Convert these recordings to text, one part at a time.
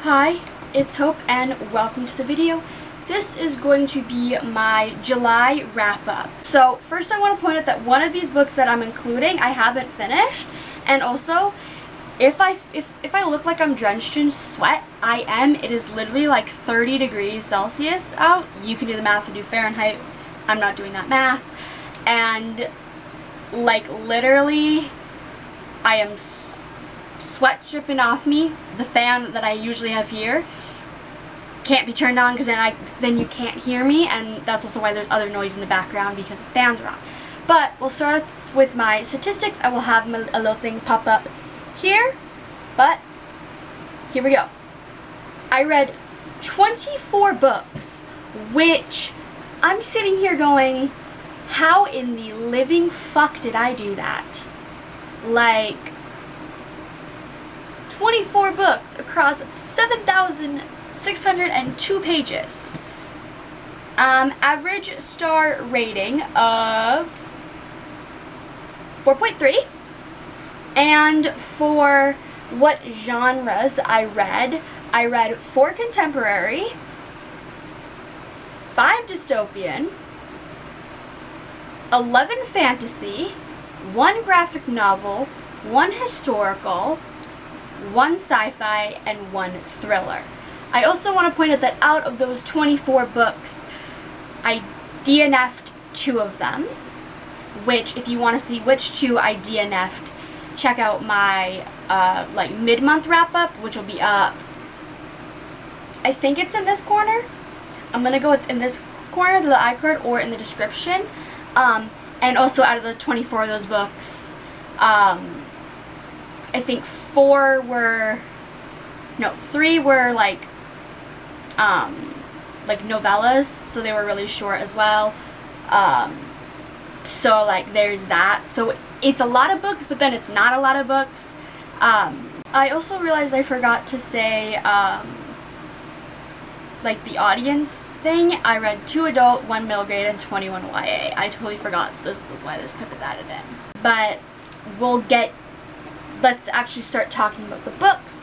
Hi, it's Hope and welcome to the video. This is going to be my July wrap-up. So first I want to point out that one of these books that I'm including I haven't finished, and also if I look like I'm drenched in sweat, I am. It is literally like 30 degrees Celsius out. You can do the math and do Fahrenheit. I'm not doing that math. And like literally I am sweat dripping off me. The fan that I usually have here can't be turned on because then you can't hear me, and that's also why there's other noise in the background because the fans are on. But we'll start with my statistics. I will have a little thing pop up here, but here we go. I read 24 books, which I'm sitting here going, how in the living fuck did I do that? Like, 24 books across 7,602 pages. Average star rating of 4.3. And for what genres I read 4 contemporary, 5 dystopian, 11 fantasy, 1 graphic novel, 1 historical, 1 sci-fi, and 1 thriller. I also want to point out that out of those 24 books, I DNF'd 2 of them, which if you want to see which 2 I DNF'd, check out my like mid-month wrap-up, which will be up, I think it's in this corner. I'm going to go in this corner, the iCard, or in the description. And also out of the 24 of those books, I think 3 were like novellas, so they were really short as well. So like there's that. So it's a lot of books, but then it's not a lot of books. I also realized I forgot to say like the audience thing. I read 2 adult, 1 middle grade, and 21 YA. I totally forgot, so this is why this clip is added in. But let's actually start talking about the books.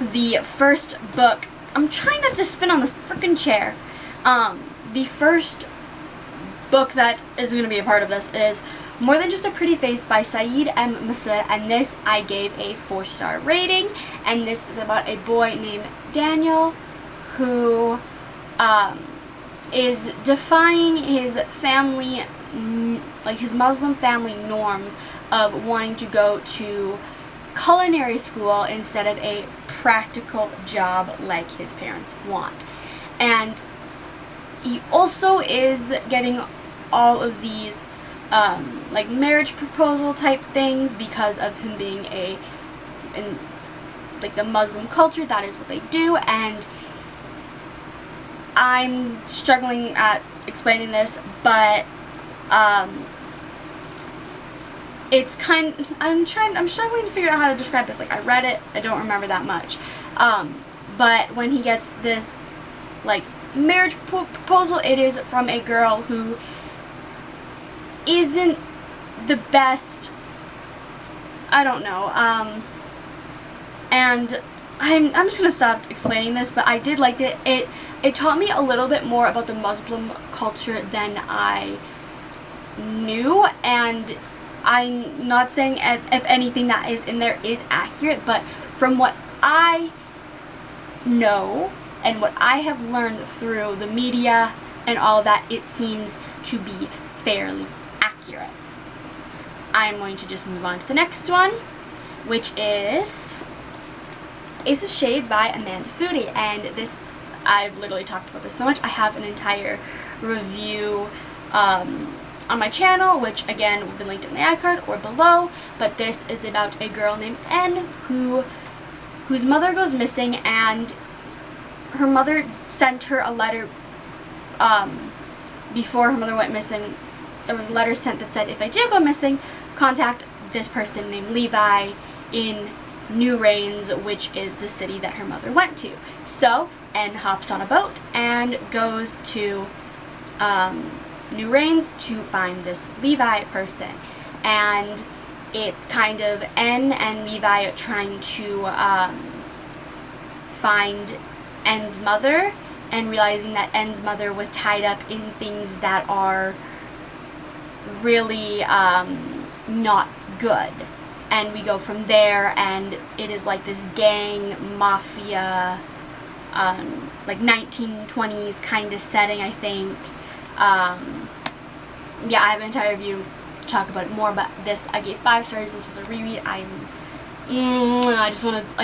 The first book, I'm trying not to spin on this freaking chair. The first book that is going to be a part of this is More Than Just a Pretty Face by Syed and Masood, and this I gave a 4-star rating, and this is about a boy named Daniel who is defying his family, like his Muslim family norms of wanting to go to culinary school instead of a practical job like his parents want. And he also is getting all of these like marriage proposal type things because of him being in like the Muslim culture. That is what they do, and I'm struggling at explaining this, but it's I'm struggling to figure out how to describe this. Like, I read it, I don't remember that much. But when he gets this like marriage proposal, it is from a girl who isn't the best, I don't know, and I'm just gonna stop explaining this, but I did like it. It taught me a little bit more about the Muslim culture than I knew, and I'm not saying if anything that is in there is accurate, but from what I know and what I have learned through the media and all that, it seems to be fairly accurate. I'm going to just move on to the next one, which is Ace of Shades by Foody, and this, I've literally talked about this so much. I have an entire review on my channel, which again will be linked in the iCard or below, but this is about a girl named N whose mother goes missing, and her mother sent her a letter before her mother went missing. There was a letter sent that said, if I do go missing, contact this person named Levi in New Rains, which is the city that her mother went to. So N hops on a boat and goes to New Rains to find this Levi person, and it's kind of N and Levi trying to find N's mother, and realizing that N's mother was tied up in things that are really not good. And we go from there, and it is like this gang mafia, like 1920s kind of setting, I think. Yeah, I have an entire review to talk about it more, but this I gave 5 stars. This was a reread. I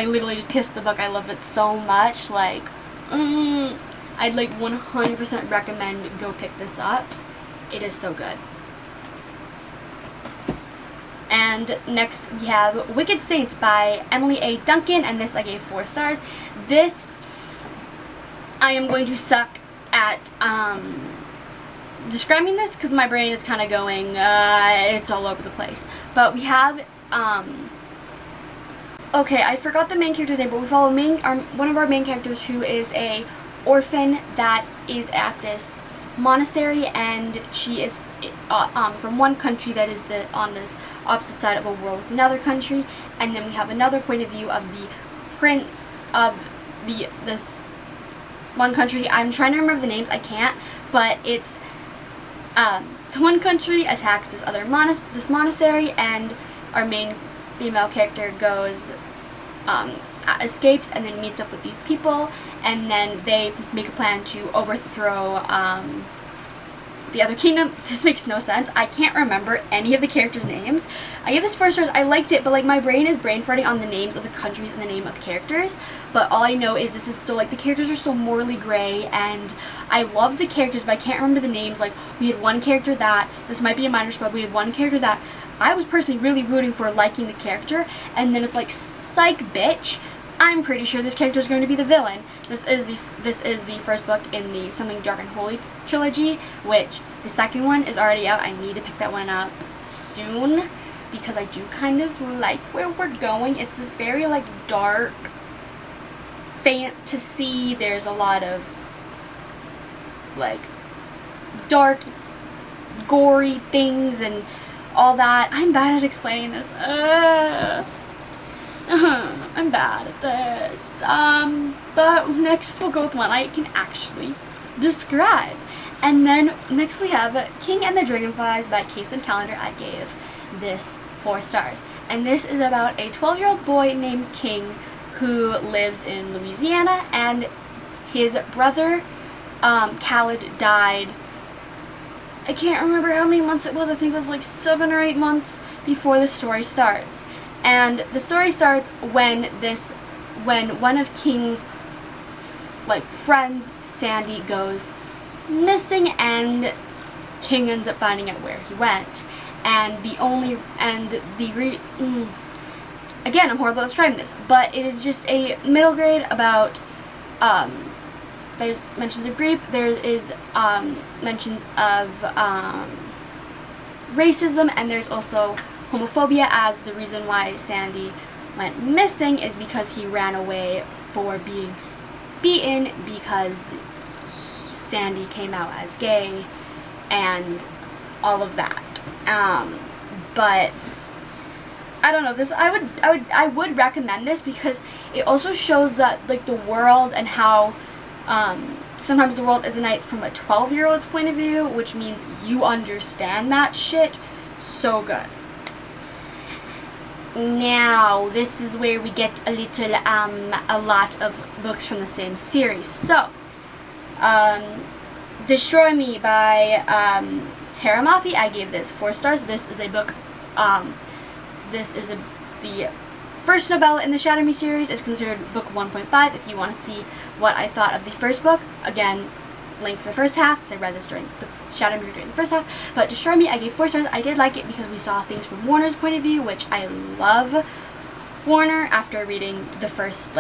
literally just kissed the book. I love it so much. Like, I'd like 100% recommend go pick this up. It is so good. And next we have Wicked Saints by Emily A. Duncan, and this I gave 4 stars. This, I am going to suck at describing this because my brain is kind of going, it's all over the place. But we have, okay, I forgot the main character's name, but we follow one of our main characters who is a orphan that is at this monastery, and she is from one country that is on this opposite side of a world with another country. And then we have another point of view of the prince of this one country. I'm trying to remember the names, I can't, but it's the one country attacks this other monastery, and our main female character goes escapes and then meets up with these people, and then they make a plan to overthrow the other kingdom. This makes no sense. I can't remember any of the characters' names. I gave this 4 stars. I liked it, but like my brain is brain farting on the names of the countries and the name of characters. But all I know is this is so, like, the characters are so morally gray, and I love the characters, but I can't remember the names. Like, we had one character that, this might be a minor spoiler, we had one character that I was personally really rooting for, liking the character, and then it's like, psych bitch, I'm pretty sure this character is going to be the villain. This is the first book in the Something Dark and Holy trilogy, which the second one is already out. I need to pick that one up soon because I do kind of like where we're going. It's this very like dark fantasy. There's a lot of like dark, gory things and all that. I'm bad at explaining this. I'm bad at this. But next we'll go with one I can actually describe. And then next we have King and the Dragonflies by Kacen Callender. I gave this 4 stars. And this is about a 12-year-old boy named King who lives in Louisiana, and his brother Khaled died. I can't remember how many months it was. I think it was like 7 or 8 months before the story starts. And the story starts when one of King's friends, Sandy, goes missing, and King ends up finding out where he went. And again, I'm horrible at describing this, but it is just a middle grade about there's mentions of grief, there is mentions of racism, and there's also homophobia, as the reason why Sandy went missing is because he ran away for being beaten because Sandy came out as gay and all of that. But I don't know, this I would recommend this because it also shows that like the world and how sometimes the world isn't from a 12-year-old's point of view, which means you understand that shit so good. Now, this is where we get a lot of books from the same series. So, Destroy Me by Tahereh Mafi, I gave this 4 stars. This is a book, the first novella in the Shatter Me series. It's considered book 1.5 if you want to see what I thought of the first book. Again, link for the first half, because I read this during the Shatter Me during the first half. But Destroy Me, I gave 4 stars. I did like it because we saw things from Warner's point of view, which I love Warner after reading the first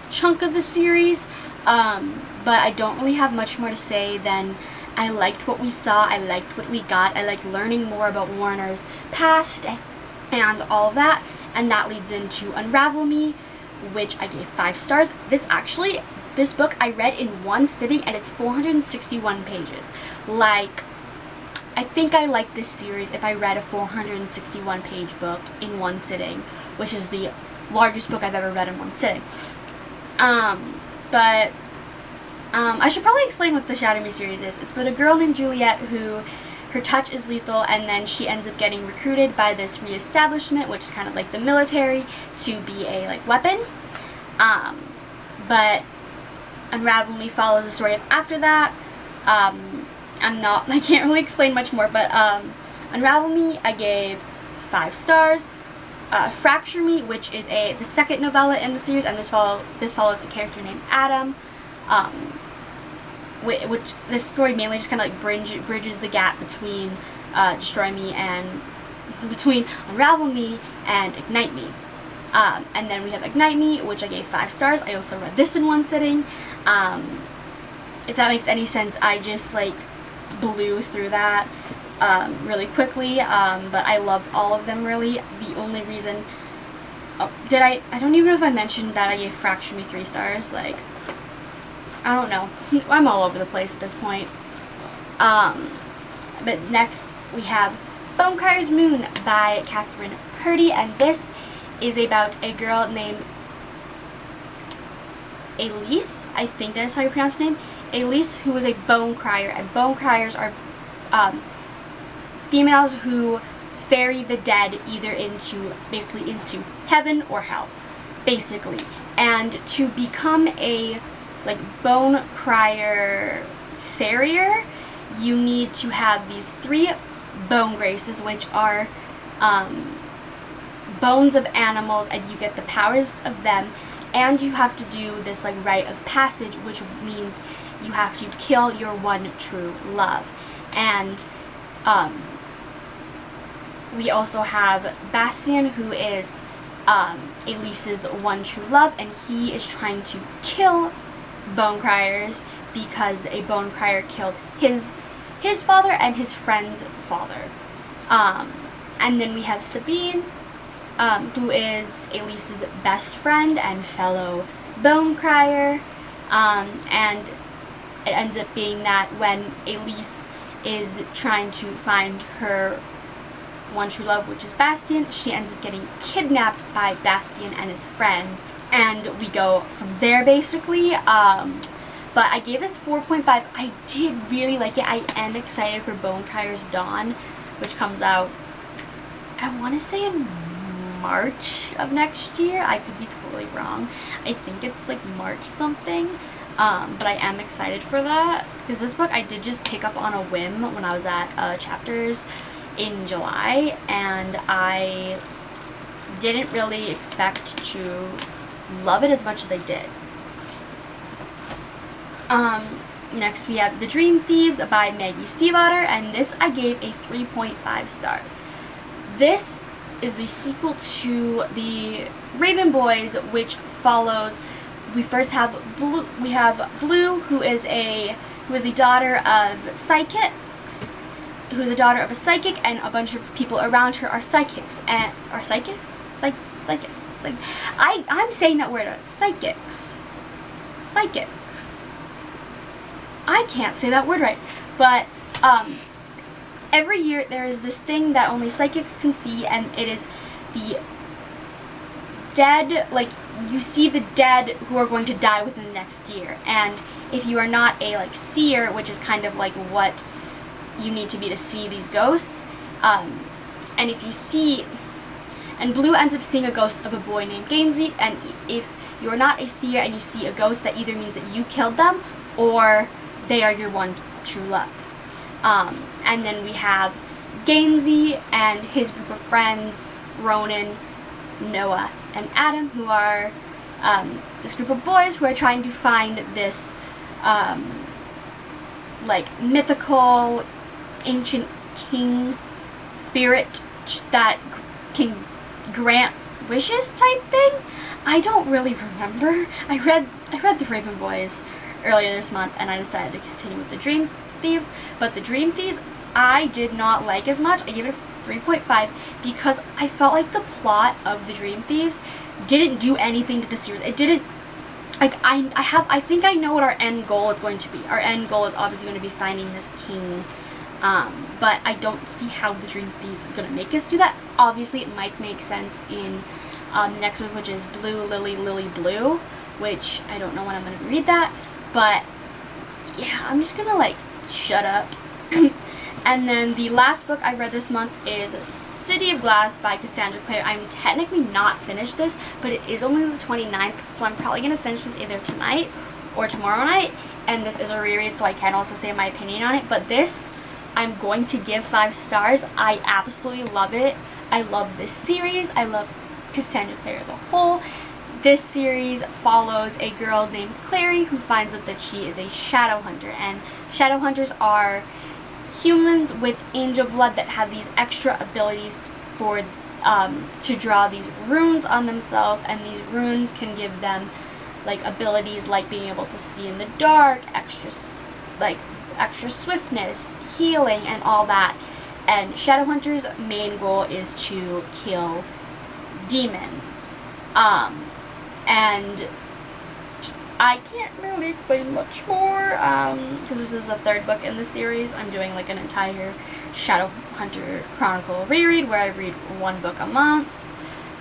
chunk of the series. But I don't really have much more to say than I liked what we saw, I liked what we got, I liked learning more about Warner's past and all of that, and that leads into Unravel Me, which I gave 5 stars. This book I read in one sitting, and it's 461 pages. Like, I think I like this series if I read a 461 page book in one sitting, which is the largest book I've ever read in one sitting. But I should probably explain what the Shatter Me series is. It's about a girl named Juliet who, her touch is lethal, and then she ends up getting recruited by this reestablishment, which is kind of like the military, to be a like weapon. But Unravel Me follows the story of after that. I can't really explain much more, but Unravel Me I gave 5 stars. Fracture Me, which is the second novella in the series, and this follows a character named Adam, which this story mainly just kind of like bridges the gap between between Unravel Me and Ignite Me. And then we have Ignite Me, which I gave 5 stars. I also read this in one sitting. If that makes any sense, I just like blew through that really quickly, but I loved all of them really. The only reason, I don't even know if I mentioned that I gave Fracture Me 3 stars, like, I don't know, I'm all over the place at this point. But next we have Bonecryer's Moon by Kathryn Purdie, and this is about a girl named Elise, I think that is how you pronounce her name, Elise, who is a bone crier, and bone criers are females who ferry the dead either into heaven or hell, basically. And to become a like bone crier farrier, you need to have these 3 bone graces, which are bones of animals, and you get the powers of them, and you have to do this like rite of passage, which means you have to kill your one true love. And we also have Bastien, who is Elise's one true love, and he is trying to kill bone criers because a bone crier killed his father and his friend's father. And then we have Sabine, who is Elise's best friend and fellow bone crier, and it ends up being that when Elise is trying to find her one true love, which is Bastien, she ends up getting kidnapped by Bastien and his friends, and we go from there basically. But I gave this 4.5. I did really like it. I am excited for Bonecryer's Dawn, which comes out, I want to say in March of next year. I could be totally wrong. I think it's like March something. But I am excited for that, because this book I did just pick up on a whim when I was at Chapters in July, and I didn't really expect to love it as much as I did. Next we have The Dream Thieves by Maggie Steifvater, and this I gave a 3.5 stars. This is the sequel to the Raven Boys, which follows. We first have Blue. We have Blue, who is the daughter of psychics, who is a daughter of a psychic, and a bunch of people around her are psychics and are psychics. Psychics. Like, I'm saying that word. Psychics. I can't say that word right, but every year there is this thing that only psychics can see, and it is the dead, like, you see the dead who are going to die within the next year. And if you are not a like seer, which is kind of like what you need to be to see these ghosts, and if you see, and Blue ends up seeing a ghost of a boy named Gainsey, and if you are not a seer and you see a ghost, that either means that you killed them or they are your one true love. And then we have Gainsey and his group of friends, Ronan, Noah, and Adam, who are this group of boys who are trying to find this like mythical ancient king spirit that can grant wishes type thing. I don't really remember. I read The Raven Boys earlier this month, and I decided to continue with The Dream Thieves, but The Dream Thieves I did not like as much. I gave it a 3.5 because I felt like the plot of The Dream Thieves didn't do anything to the series. It didn't, like, I think I know what our end goal is going to be. Our end goal is obviously going to be finding this king, but I don't see how The Dream Thieves is going to make us do that. Obviously it might make sense in the next one, which is Blue, Lily, Lily, Blue, which I don't know when I'm going to read that, but yeah, I'm just going to like shut up. And then the last book I read this month is City of Glass by Cassandra Clare. I'm technically not finished this, but it is only the 29th, so I'm probably going to finish this either tonight or tomorrow night. And this is a reread, so I can also say my opinion on it. But this, I'm going to give 5 stars. I absolutely love it. I love this series. I love Cassandra Clare as a whole. This series follows a girl named Clare who finds out that she is a shadow hunter. And shadow hunters are humans with angel blood that have these extra abilities for to draw these runes on themselves, and these runes can give them like abilities like being able to see in the dark, extra swiftness, healing, and all that. And Shadowhunter's main goal is to kill demons. And I can't really explain much more, because this is the 3rd book in the series. I'm doing like an entire Shadowhunter Chronicle reread where I read 1 book a month,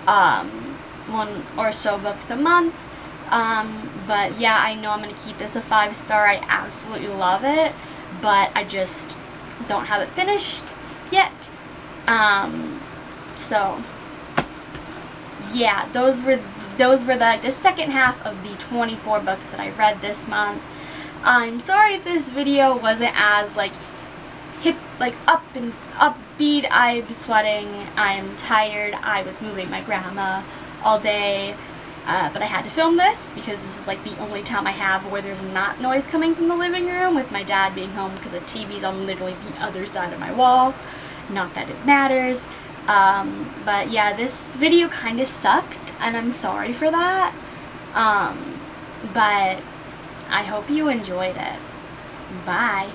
1 or so books a month. But yeah, I know I'm going to keep this a 5-star. I absolutely love it, but I just don't have it finished yet. So yeah, those were the second half of the 24 books that I read this month. I'm sorry if this video wasn't as like hip, like upbeat. I'm sweating, I'm tired, I was moving my grandma all day, but I had to film this because this is like the only time I have where there's not noise coming from the living room, with my dad being home because the TV's on literally the other side of my wall. Not that it matters. But yeah, this video kind of sucked, and I'm sorry for that. But I hope you enjoyed it. Bye.